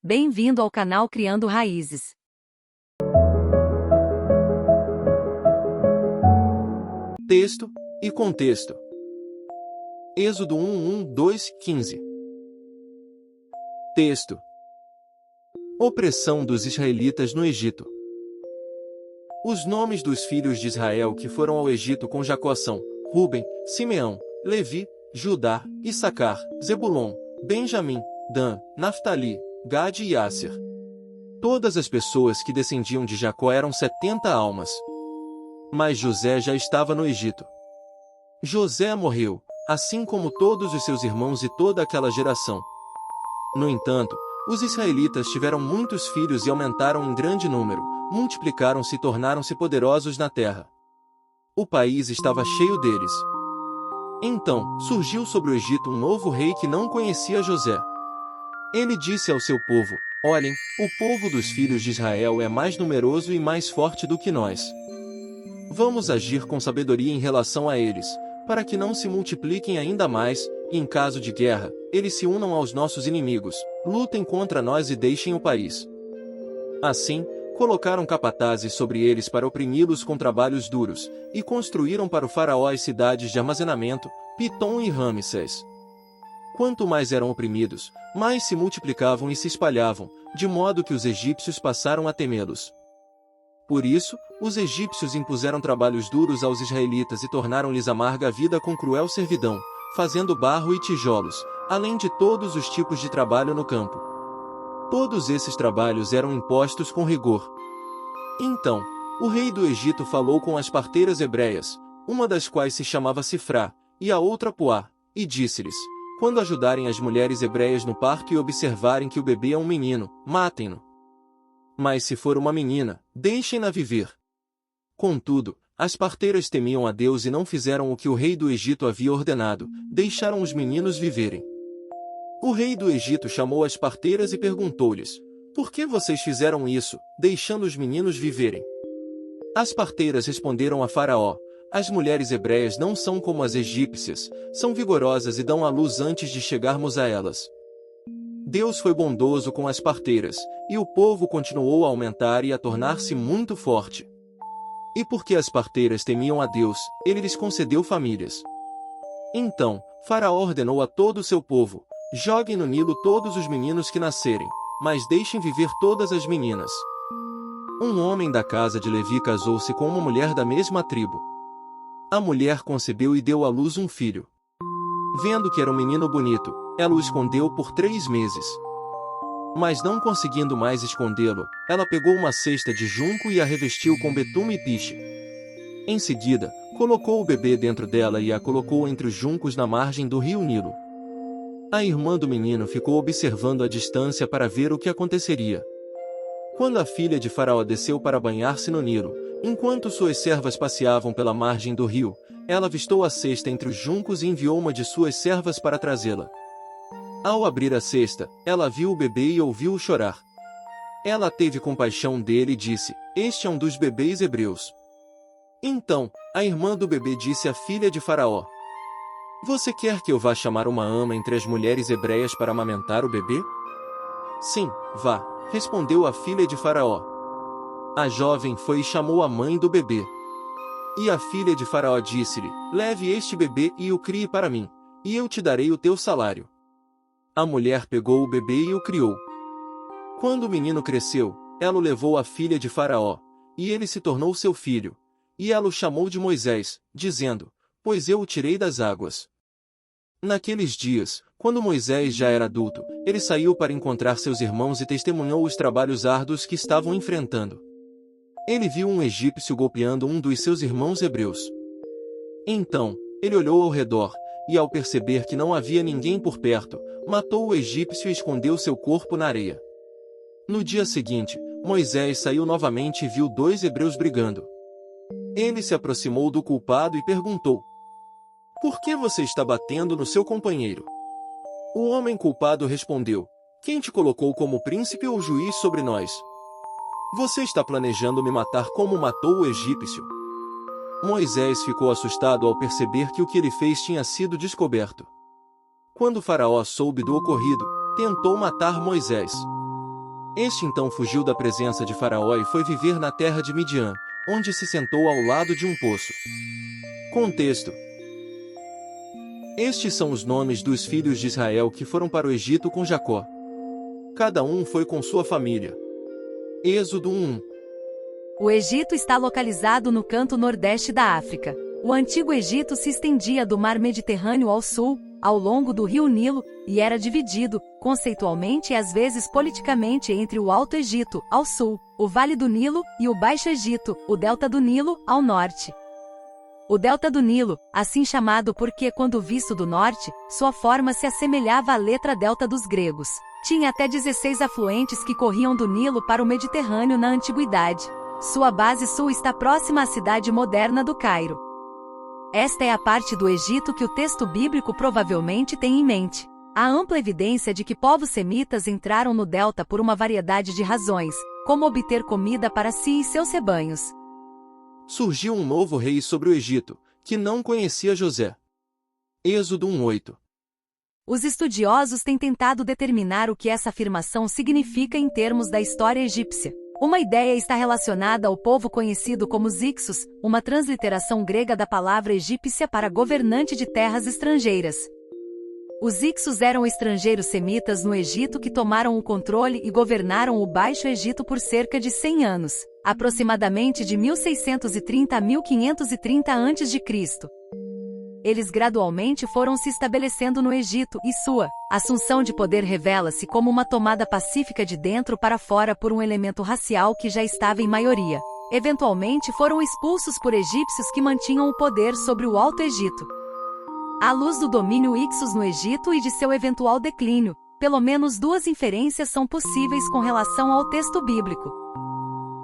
Bem-vindo ao canal Criando Raízes. Texto e contexto. Êxodo 1:2-15. Texto. Opressão dos israelitas no Egito. Os nomes dos filhos de Israel que foram ao Egito com Jacó são Ruben, Simeão, Levi, Judá, Issacar, Zebulon, Benjamim, Dan, Naftali, Gade e Asser. Todas as pessoas que descendiam de Jacó eram 70 almas. Mas José já estava no Egito. José morreu, assim como todos os seus irmãos e toda aquela geração. No entanto, os israelitas tiveram muitos filhos e aumentaram em grande número, multiplicaram-se e tornaram-se poderosos na terra. O país estava cheio deles. Então, surgiu sobre o Egito um novo rei que não conhecia José. Ele disse ao seu povo: olhem, o povo dos filhos de Israel é mais numeroso e mais forte do que nós. Vamos agir com sabedoria em relação a eles, para que não se multipliquem ainda mais, e em caso de guerra, eles se unam aos nossos inimigos, lutem contra nós e deixem o país. Assim, colocaram capatazes sobre eles para oprimi-los com trabalhos duros, e construíram para o faraó as cidades de armazenamento, Pitom e Ramsés. Quanto mais eram oprimidos, mais se multiplicavam e se espalhavam, de modo que os egípcios passaram a temê-los. Por isso, os egípcios impuseram trabalhos duros aos israelitas e tornaram-lhes amarga a vida com cruel servidão, fazendo barro e tijolos, além de todos os tipos de trabalho no campo. Todos esses trabalhos eram impostos com rigor. Então, o rei do Egito falou com as parteiras hebreias, uma das quais se chamava Sifrá, e a outra Puá, e disse-lhes: quando ajudarem as mulheres hebreias no parto e observarem que o bebê é um menino, matem-no. Mas se for uma menina, deixem-na viver. Contudo, as parteiras temiam a Deus e não fizeram o que o rei do Egito havia ordenado, deixaram os meninos viverem. O rei do Egito chamou as parteiras e perguntou-lhes: por que vocês fizeram isso, deixando os meninos viverem? As parteiras responderam a Faraó: as mulheres hebreias não são como as egípcias, são vigorosas e dão à luz antes de chegarmos a elas. Deus foi bondoso com as parteiras, e o povo continuou a aumentar e a tornar-se muito forte. E porque as parteiras temiam a Deus, ele lhes concedeu famílias. Então, Faraó ordenou a todo o seu povo: joguem no Nilo todos os meninos que nascerem, mas deixem viver todas as meninas. Um homem da casa de Levi casou-se com uma mulher da mesma tribo. A mulher concebeu e deu à luz um filho. Vendo que era um menino bonito, ela o escondeu por 3 meses. Mas não conseguindo mais escondê-lo, ela pegou uma cesta de junco e a revestiu com betume e piche. Em seguida, colocou o bebê dentro dela e a colocou entre os juncos na margem do rio Nilo. A irmã do menino ficou observando à distância para ver o que aconteceria. Quando a filha de Faraó desceu para banhar-se no Nilo, enquanto suas servas passeavam pela margem do rio, ela avistou a cesta entre os juncos e enviou uma de suas servas para trazê-la. Ao abrir a cesta, ela viu o bebê e ouviu-o chorar. Ela teve compaixão dele e disse: este é um dos bebês hebreus. Então, a irmã do bebê disse à filha de Faraó: você quer que eu vá chamar uma ama entre as mulheres hebreias para amamentar o bebê? Sim, vá, respondeu a filha de Faraó. A jovem foi e chamou a mãe do bebê. E a filha de Faraó disse-lhe: leve este bebê e o crie para mim, e eu te darei o teu salário. A mulher pegou o bebê e o criou. Quando o menino cresceu, ela o levou à filha de Faraó, e ele se tornou seu filho. E ela o chamou de Moisés, dizendo: pois eu o tirei das águas. Naqueles dias, quando Moisés já era adulto, ele saiu para encontrar seus irmãos e testemunhou os trabalhos árduos que estavam enfrentando. Ele viu um egípcio golpeando um dos seus irmãos hebreus. Então, ele olhou ao redor, e ao perceber que não havia ninguém por perto, matou o egípcio e escondeu seu corpo na areia. No dia seguinte, Moisés saiu novamente e viu 2 hebreus brigando. Ele se aproximou do culpado e perguntou: por que você está batendo no seu companheiro? O homem culpado respondeu: quem te colocou como príncipe ou juiz sobre nós? Você está planejando me matar como matou o egípcio? Moisés ficou assustado ao perceber que o que ele fez tinha sido descoberto. Quando Faraó soube do ocorrido, tentou matar Moisés. Este então fugiu da presença de Faraó e foi viver na terra de Midian, onde se sentou ao lado de um poço. Contexto: estes são os nomes dos filhos de Israel que foram para o Egito com Jacó. Cada um foi com sua família. Êxodo 1. O Egito está localizado no canto nordeste da África. O Antigo Egito se estendia do Mar Mediterrâneo ao sul, ao longo do rio Nilo, e era dividido, conceitualmente e às vezes politicamente, entre o Alto Egito, ao sul, o Vale do Nilo, e o Baixo Egito, o Delta do Nilo, ao norte. O Delta do Nilo, assim chamado porque, quando visto do norte, sua forma se assemelhava à letra delta dos gregos. Tinha até 16 afluentes que corriam do Nilo para o Mediterrâneo na antiguidade. Sua base sul está próxima à cidade moderna do Cairo. Esta é a parte do Egito que o texto bíblico provavelmente tem em mente. Há ampla evidência de que povos semitas entraram no delta por uma variedade de razões, como obter comida para si e seus rebanhos. Surgiu um novo rei sobre o Egito, que não conhecia José. Êxodo 1:8. Os estudiosos têm tentado determinar o que essa afirmação significa em termos da história egípcia. Uma ideia está relacionada ao povo conhecido como os Ixos, uma transliteração grega da palavra egípcia para governante de terras estrangeiras. Os Ixos eram estrangeiros semitas no Egito que tomaram o controle e governaram o Baixo Egito por cerca de 100 anos, aproximadamente de 1630 a 1530 a.C. Eles gradualmente foram se estabelecendo no Egito e sua assunção de poder revela-se como uma tomada pacífica de dentro para fora por um elemento racial que já estava em maioria. Eventualmente foram expulsos por egípcios que mantinham o poder sobre o Alto Egito. À luz do domínio Ixos no Egito e de seu eventual declínio, pelo menos duas inferências são possíveis com relação ao texto bíblico.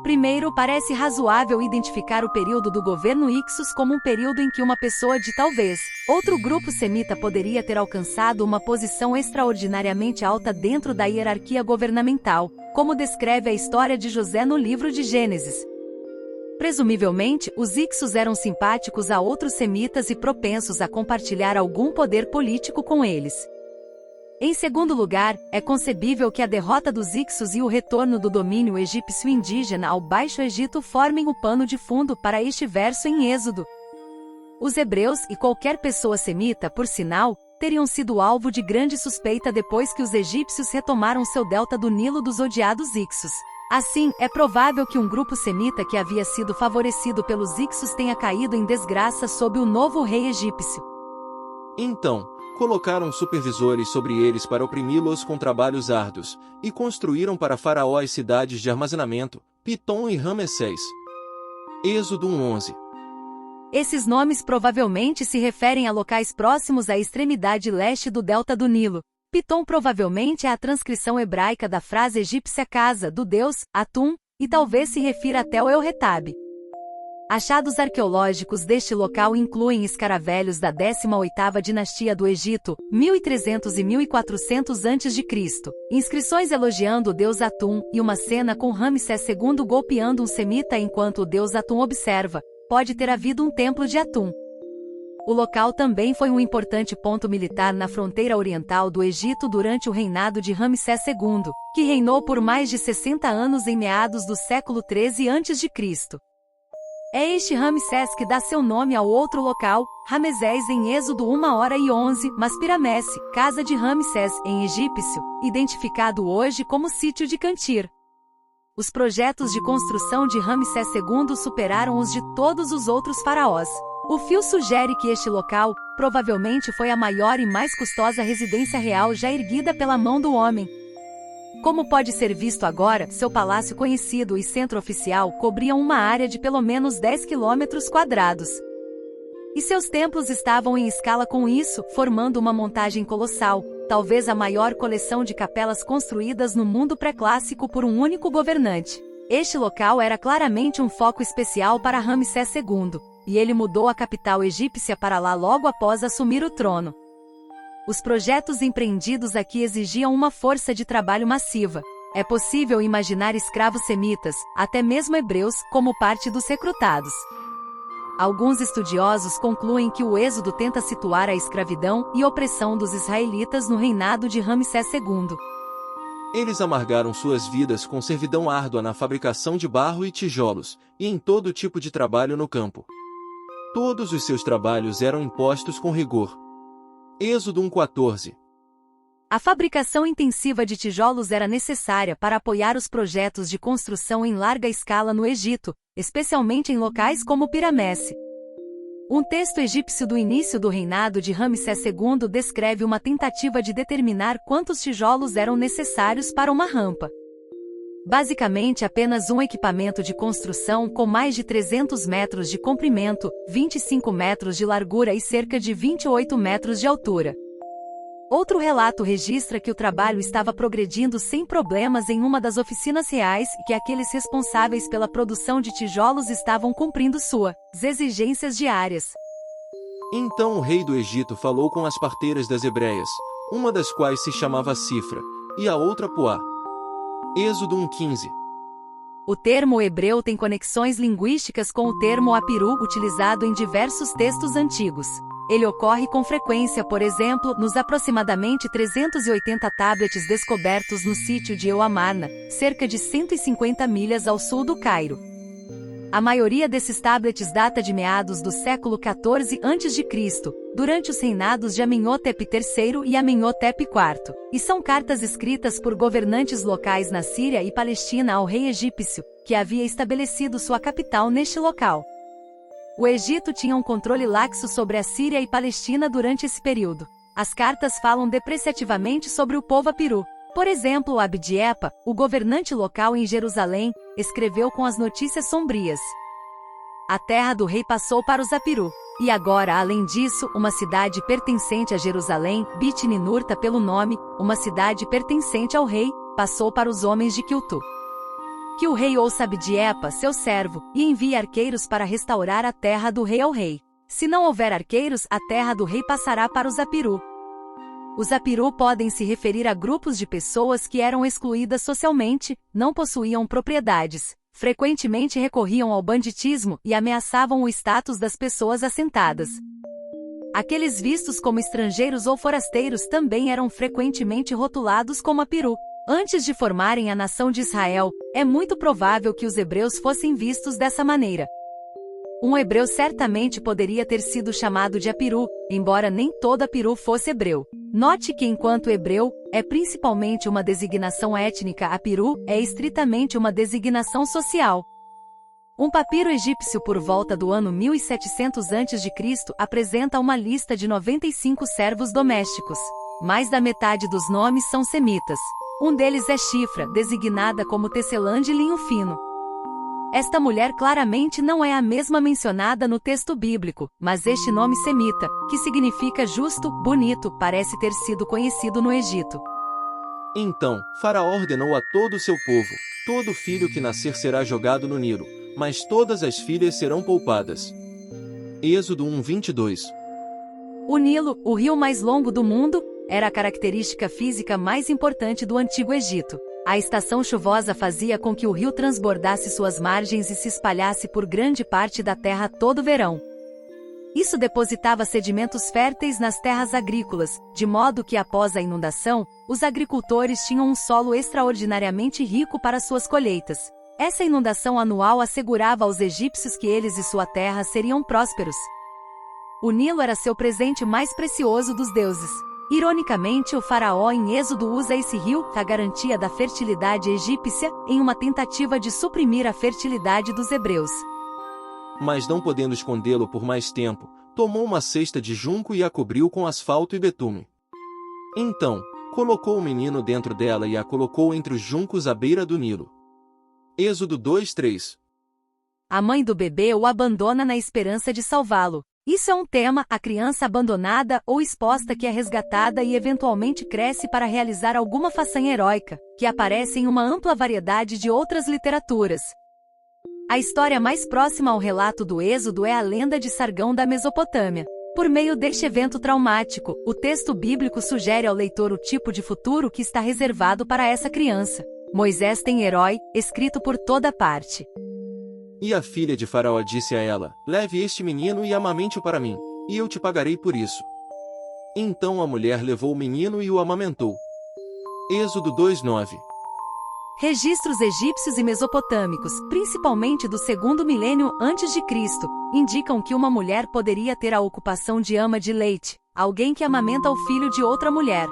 Primeiro, parece razoável identificar o período do governo Ixos como um período em que uma pessoa de talvez outro grupo semita poderia ter alcançado uma posição extraordinariamente alta dentro da hierarquia governamental, como descreve a história de José no livro de Gênesis. Presumivelmente, os Ixos eram simpáticos a outros semitas e propensos a compartilhar algum poder político com eles. Em segundo lugar, é concebível que a derrota dos Ixos e o retorno do domínio egípcio indígena ao Baixo Egito formem o pano de fundo para este verso em Êxodo. Os hebreus e qualquer pessoa semita, por sinal, teriam sido alvo de grande suspeita depois que os egípcios retomaram seu delta do Nilo dos odiados Ixos. Assim, é provável que um grupo semita que havia sido favorecido pelos Ixos tenha caído em desgraça sob o novo rei egípcio. Então, colocaram supervisores sobre eles para oprimi-los com trabalhos árduos, e construíram para Faraó as cidades de armazenamento, Pitom e Ramessés. Êxodo 1:11. Esses nomes provavelmente se referem a locais próximos à extremidade leste do delta do Nilo. Pitom provavelmente é a transcrição hebraica da frase egípcia casa do deus, Atum, e talvez se refira até ao El-Retab. Achados arqueológicos deste local incluem escaravelhos da 18ª dinastia do Egito, 1300 e 1400 a.C., inscrições elogiando o deus Atum, e uma cena com Ramsés II golpeando um semita enquanto o deus Atum observa. Pode ter havido um templo de Atum. O local também foi um importante ponto militar na fronteira oriental do Egito durante o reinado de Ramsés II, que reinou por mais de 60 anos em meados do século XIII a.C. É este Ramsés que dá seu nome ao outro local, Ramesés em Êxodo 1:11, mas Piramesse, casa de Ramsés, em egípcio, identificado hoje como sítio de Cantir. Os projetos de construção de Ramsés II superaram os de todos os outros faraós. O fio sugere que este local, provavelmente foi a maior e mais custosa residência real já erguida pela mão do homem. Como pode ser visto agora, seu palácio conhecido e centro oficial cobriam uma área de pelo menos 10 km². E seus templos estavam em escala com isso, formando uma montagem colossal, talvez a maior coleção de capelas construídas no mundo pré-clássico por um único governante. Este local era claramente um foco especial para Ramsés II, e ele mudou a capital egípcia para lá logo após assumir o trono. Os projetos empreendidos aqui exigiam uma força de trabalho massiva. É possível imaginar escravos semitas, até mesmo hebreus, como parte dos recrutados. Alguns estudiosos concluem que o Êxodo tenta situar a escravidão e opressão dos israelitas no reinado de Ramsés II. Eles amargaram suas vidas com servidão árdua na fabricação de barro e tijolos, e em todo tipo de trabalho no campo. Todos os seus trabalhos eram impostos com rigor. Êxodo 1:14. A fabricação intensiva de tijolos era necessária para apoiar os projetos de construção em larga escala no Egito, especialmente em locais como Piramesse. Um texto egípcio do início do reinado de Ramsés II descreve uma tentativa de determinar quantos tijolos eram necessários para uma rampa. Basicamente apenas um equipamento de construção com mais de 300 metros de comprimento, 25 metros de largura e cerca de 28 metros de altura. Outro relato registra que o trabalho estava progredindo sem problemas em uma das oficinas reais e que aqueles responsáveis pela produção de tijolos estavam cumprindo suas exigências diárias. Então o rei do Egito falou com as parteiras das hebreias, uma das quais se chamava Cifra, e a outra Puá. Êxodo 1:15. O termo hebreu tem conexões linguísticas com o termo apiru utilizado em diversos textos antigos. Ele ocorre com frequência, por exemplo, nos aproximadamente 380 tablets descobertos no sítio de El Amarna, cerca de 150 milhas ao sul do Cairo. A maioria desses tablets data de meados do século XIV a.C., durante os reinados de Amenhotep III e Amenhotep IV, e são cartas escritas por governantes locais na Síria e Palestina ao rei egípcio, que havia estabelecido sua capital neste local. O Egito tinha um controle laxo sobre a Síria e Palestina durante esse período. As cartas falam depreciativamente sobre o povo apiru. Por exemplo, Abdi-Epa, o governante local em Jerusalém, escreveu com as notícias sombrias. A terra do rei passou para os apiru. E agora, além disso, uma cidade pertencente a Jerusalém, Bit-Ninurta pelo nome, uma cidade pertencente ao rei, passou para os homens de Quiltu. Que o rei ouça Abdi-Epa, seu servo, e envie arqueiros para restaurar a terra do rei ao rei. Se não houver arqueiros, a terra do rei passará para os apiru. Os apiru podem se referir a grupos de pessoas que eram excluídas socialmente, não possuíam propriedades, frequentemente recorriam ao banditismo e ameaçavam o status das pessoas assentadas. Aqueles vistos como estrangeiros ou forasteiros também eram frequentemente rotulados como apiru. Antes de formarem a nação de Israel, é muito provável que os hebreus fossem vistos dessa maneira. Um hebreu certamente poderia ter sido chamado de apiru, embora nem todo apiru fosse hebreu. Note que enquanto hebreu é principalmente uma designação étnica, apiru é estritamente uma designação social. Um papiro egípcio por volta do ano 1700 a.C. apresenta uma lista de 95 servos domésticos. Mais da metade dos nomes são semitas. Um deles é Shifra, designada como tecelã de linho fino. Esta mulher claramente não é a mesma mencionada no texto bíblico, mas este nome semita, que significa justo, bonito, parece ter sido conhecido no Egito. Então, Faraó ordenou a todo o seu povo: todo filho que nascer será jogado no Nilo, mas todas as filhas serão poupadas. Êxodo 1:22. O Nilo, o rio mais longo do mundo, era a característica física mais importante do Antigo Egito. A estação chuvosa fazia com que o rio transbordasse suas margens e se espalhasse por grande parte da terra todo o verão. Isso depositava sedimentos férteis nas terras agrícolas, de modo que após a inundação, os agricultores tinham um solo extraordinariamente rico para suas colheitas. Essa inundação anual assegurava aos egípcios que eles e sua terra seriam prósperos. O Nilo era seu presente mais precioso dos deuses. Ironicamente, o faraó em Êxodo usa esse rio, a garantia da fertilidade egípcia, em uma tentativa de suprimir a fertilidade dos hebreus. Mas não podendo escondê-lo por mais tempo, tomou uma cesta de junco e a cobriu com asfalto e betume. Então, colocou o menino dentro dela e a colocou entre os juncos à beira do Nilo. Êxodo 2:3. A mãe do bebê o abandona na esperança de salvá-lo. Isso é um tema, a criança abandonada ou exposta que é resgatada e eventualmente cresce para realizar alguma façanha heróica, que aparece em uma ampla variedade de outras literaturas. A história mais próxima ao relato do Êxodo é a lenda de Sargão da Mesopotâmia. Por meio deste evento traumático, o texto bíblico sugere ao leitor o tipo de futuro que está reservado para essa criança. Moisés tem herói, escrito por toda parte. E a filha de Faraó disse a ela: leve este menino e amamente-o para mim, e eu te pagarei por isso. Então a mulher levou o menino e o amamentou. Êxodo 2:9. Registros egípcios e mesopotâmicos, principalmente do segundo milênio antes de Cristo, indicam que uma mulher poderia ter a ocupação de ama de leite, alguém que amamenta o filho de outra mulher.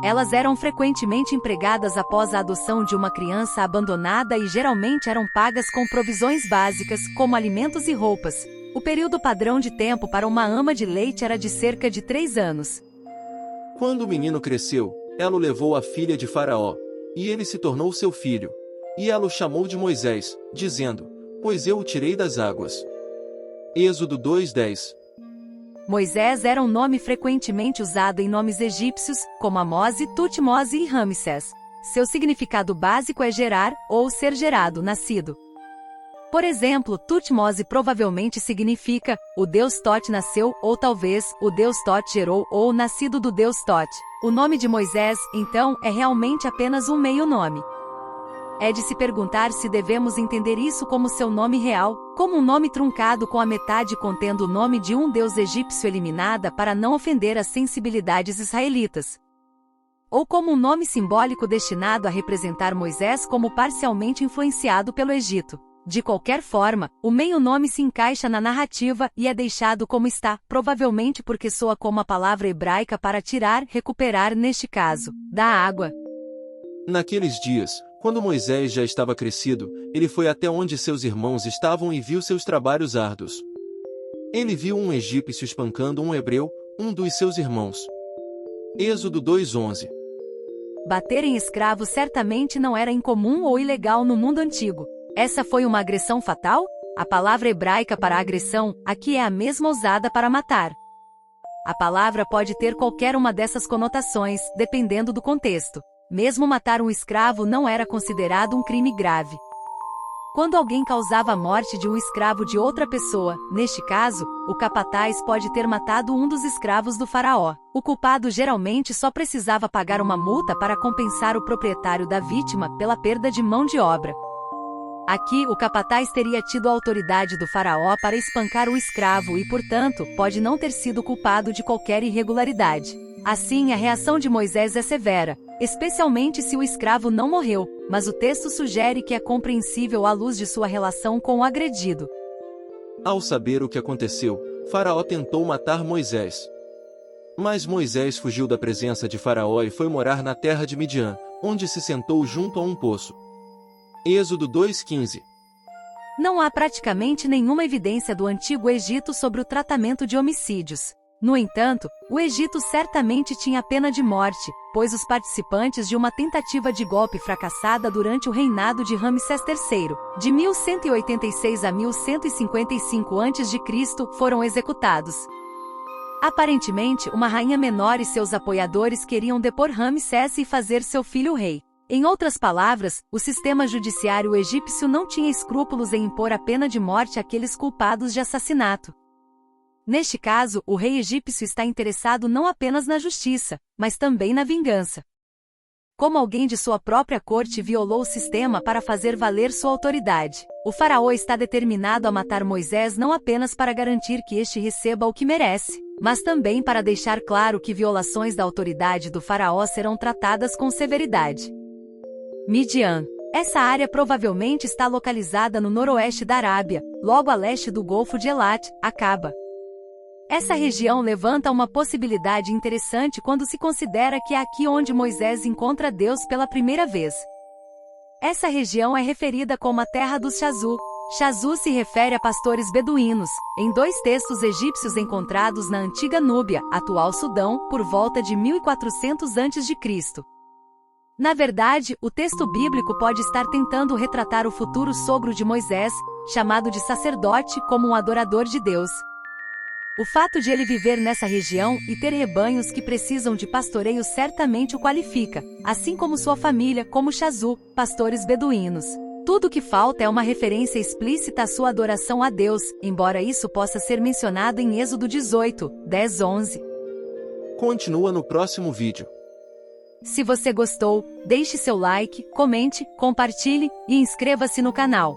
Elas eram frequentemente empregadas após a adoção de uma criança abandonada e geralmente eram pagas com provisões básicas, como alimentos e roupas. O período padrão de tempo para uma ama de leite era de cerca de 3 anos. Quando o menino cresceu, ela o levou à filha de Faraó, e ele se tornou seu filho. E ela o chamou de Moisés, dizendo: Pois eu o tirei das águas. Êxodo 2:10. Moisés era um nome frequentemente usado em nomes egípcios, como Amose, Tutmose e Ramsés. Seu significado básico é gerar, ou ser gerado, nascido. Por exemplo, Tutmose provavelmente significa, o deus Tote nasceu, ou talvez, o deus Tote gerou, ou nascido do deus Tote. O nome de Moisés, então, é realmente apenas um meio-nome. É de se perguntar se devemos entender isso como seu nome real, como um nome truncado com a metade contendo o nome de um deus egípcio eliminada para não ofender as sensibilidades israelitas. Ou como um nome simbólico destinado a representar Moisés como parcialmente influenciado pelo Egito. De qualquer forma, o meio-nome se encaixa na narrativa e é deixado como está, provavelmente porque soa como a palavra hebraica para tirar, recuperar neste caso, da água. Naqueles dias, quando Moisés já estava crescido, ele foi até onde seus irmãos estavam e viu seus trabalhos árduos. Ele viu um egípcio espancando um hebreu, um dos seus irmãos. Êxodo 2:11. Bater em escravos certamente não era incomum ou ilegal no mundo antigo. Essa foi uma agressão fatal? A palavra hebraica para agressão, aqui é a mesma usada para matar. A palavra pode ter qualquer uma dessas conotações, dependendo do contexto. Mesmo matar um escravo não era considerado um crime grave. Quando alguém causava a morte de um escravo de outra pessoa, neste caso, o capataz pode ter matado um dos escravos do faraó. O culpado geralmente só precisava pagar uma multa para compensar o proprietário da vítima pela perda de mão de obra. Aqui, o capataz teria tido a autoridade do faraó para espancar o escravo e, portanto, pode não ter sido culpado de qualquer irregularidade. Assim, a reação de Moisés é severa, especialmente se o escravo não morreu, mas o texto sugere que é compreensível à luz de sua relação com o agredido. Ao saber o que aconteceu, Faraó tentou matar Moisés. Mas Moisés fugiu da presença de Faraó e foi morar na terra de Midian, onde se sentou junto a um poço. Êxodo 2:15. Não há praticamente nenhuma evidência do Antigo Egito sobre o tratamento de homicídios. No entanto, o Egito certamente tinha pena de morte, pois os participantes de uma tentativa de golpe fracassada durante o reinado de Ramsés III, de 1186 a 1155 a.C., foram executados. Aparentemente, uma rainha menor e seus apoiadores queriam depor Ramsés e fazer seu filho rei. Em outras palavras, o sistema judiciário egípcio não tinha escrúpulos em impor a pena de morte àqueles culpados de assassinato. Neste caso, o rei egípcio está interessado não apenas na justiça, mas também na vingança. Como alguém de sua própria corte violou o sistema para fazer valer sua autoridade, o faraó está determinado a matar Moisés não apenas para garantir que este receba o que merece, mas também para deixar claro que violações da autoridade do faraó serão tratadas com severidade. Midian. Essa área provavelmente está localizada no noroeste da Arábia, logo a leste do Golfo de Elat, Acaba. Essa região levanta uma possibilidade interessante quando se considera que é aqui onde Moisés encontra Deus pela primeira vez. Essa região é referida como a terra dos Chazu. Chazu se refere a pastores beduínos, em 2 textos egípcios encontrados na antiga Núbia, atual Sudão, por volta de 1400 a.C. Na verdade, o texto bíblico pode estar tentando retratar o futuro sogro de Moisés, chamado de sacerdote, como um adorador de Deus. O fato de ele viver nessa região e ter rebanhos que precisam de pastoreio certamente o qualifica, assim como sua família, como Chazu, pastores beduínos. Tudo o que falta é uma referência explícita à sua adoração a Deus, embora isso possa ser mencionado em Êxodo 18, 10-11. Continua no próximo vídeo. Se você gostou, deixe seu like, comente, compartilhe e inscreva-se no canal.